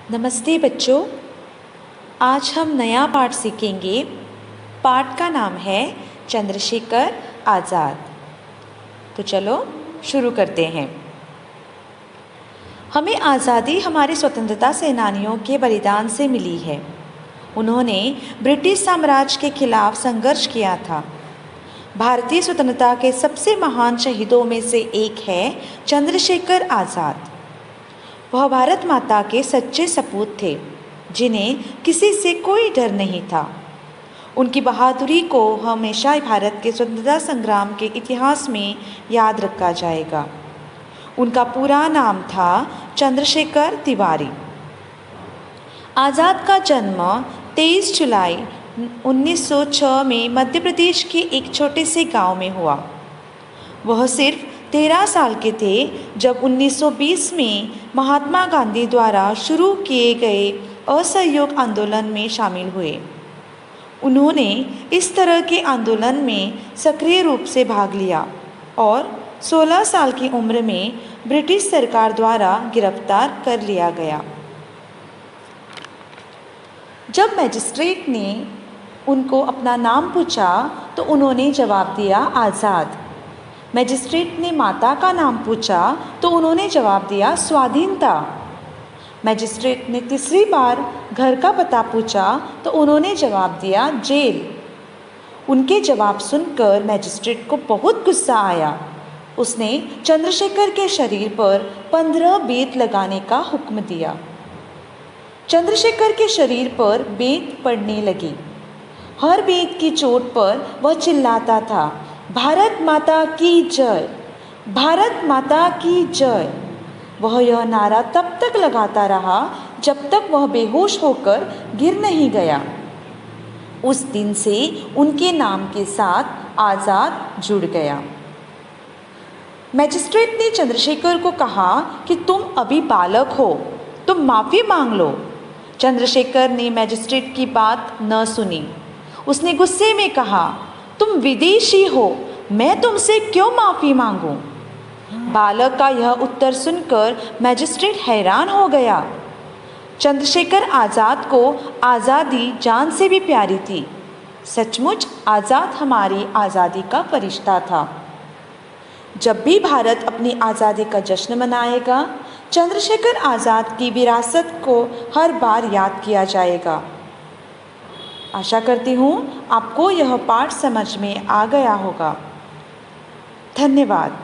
नमस्ते बच्चों, आज हम नया पाठ सीखेंगे। पाठ का नाम है चंद्रशेखर आज़ाद। तो चलो शुरू करते हैं। हमें आज़ादी हमारे स्वतंत्रता सेनानियों के बलिदान से मिली है। उन्होंने ब्रिटिश साम्राज्य के खिलाफ संघर्ष किया था। भारतीय स्वतंत्रता के सबसे महान शहीदों में से एक है चंद्रशेखर आज़ाद। वह भारत माता के सच्चे सपूत थे, जिन्हें किसी से कोई डर नहीं था। उनकी बहादुरी को हमेशा भारत के स्वतंत्रता संग्राम के इतिहास में याद रखा जाएगा। उनका पूरा नाम था चंद्रशेखर तिवारी। आज़ाद का जन्म 23 जुलाई 1906 में मध्य प्रदेश के एक छोटे से गांव में हुआ। वह सिर्फ 13 साल के थे जब 1920 में महात्मा गांधी द्वारा शुरू किए गए असहयोग आंदोलन में शामिल हुए। उन्होंने इस तरह के आंदोलन में सक्रिय रूप से भाग लिया और 16 साल की उम्र में ब्रिटिश सरकार द्वारा गिरफ्तार कर लिया गया। जब मजिस्ट्रेट ने उनको अपना नाम पूछा तो उन्होंने जवाब दिया आज़ाद। मजिस्ट्रेट ने माता का नाम पूछा तो उन्होंने जवाब दिया स्वाधीनता। मजिस्ट्रेट ने तीसरी बार घर का पता पूछा तो उन्होंने जवाब दिया जेल। उनके जवाब सुनकर मजिस्ट्रेट को बहुत गुस्सा आया। उसने चंद्रशेखर के शरीर पर 15 बेत लगाने का हुक्म दिया। चंद्रशेखर के शरीर पर बेत पड़ने लगी। हर बेत की चोट पर वह चिल्लाता था, भारत माता की जय, भारत माता की जय। वह यह नारा तब तक लगाता रहा जब तक वह बेहोश होकर गिर नहीं गया। उस दिन से उनके नाम के साथ आज़ाद जुड़ गया। मजिस्ट्रेट ने चंद्रशेखर को कहा कि तुम अभी बालक हो, तुम माफ़ी मांग लो। चंद्रशेखर ने मजिस्ट्रेट की बात न सुनी। उसने गुस्से में कहा, तुम विदेशी हो, मैं तुमसे क्यों माफ़ी मांगूं? बालक का यह उत्तर सुनकर मजिस्ट्रेट हैरान हो गया। चंद्रशेखर आज़ाद को आज़ादी जान से भी प्यारी थी। सचमुच आज़ाद हमारी आज़ादी का फरिश्ता था। जब भी भारत अपनी आज़ादी का जश्न मनाएगा, चंद्रशेखर आज़ाद की विरासत को हर बार याद किया जाएगा। आशा करती हूँ आपको यह पाठ समझ में आ गया होगा। धन्यवाद।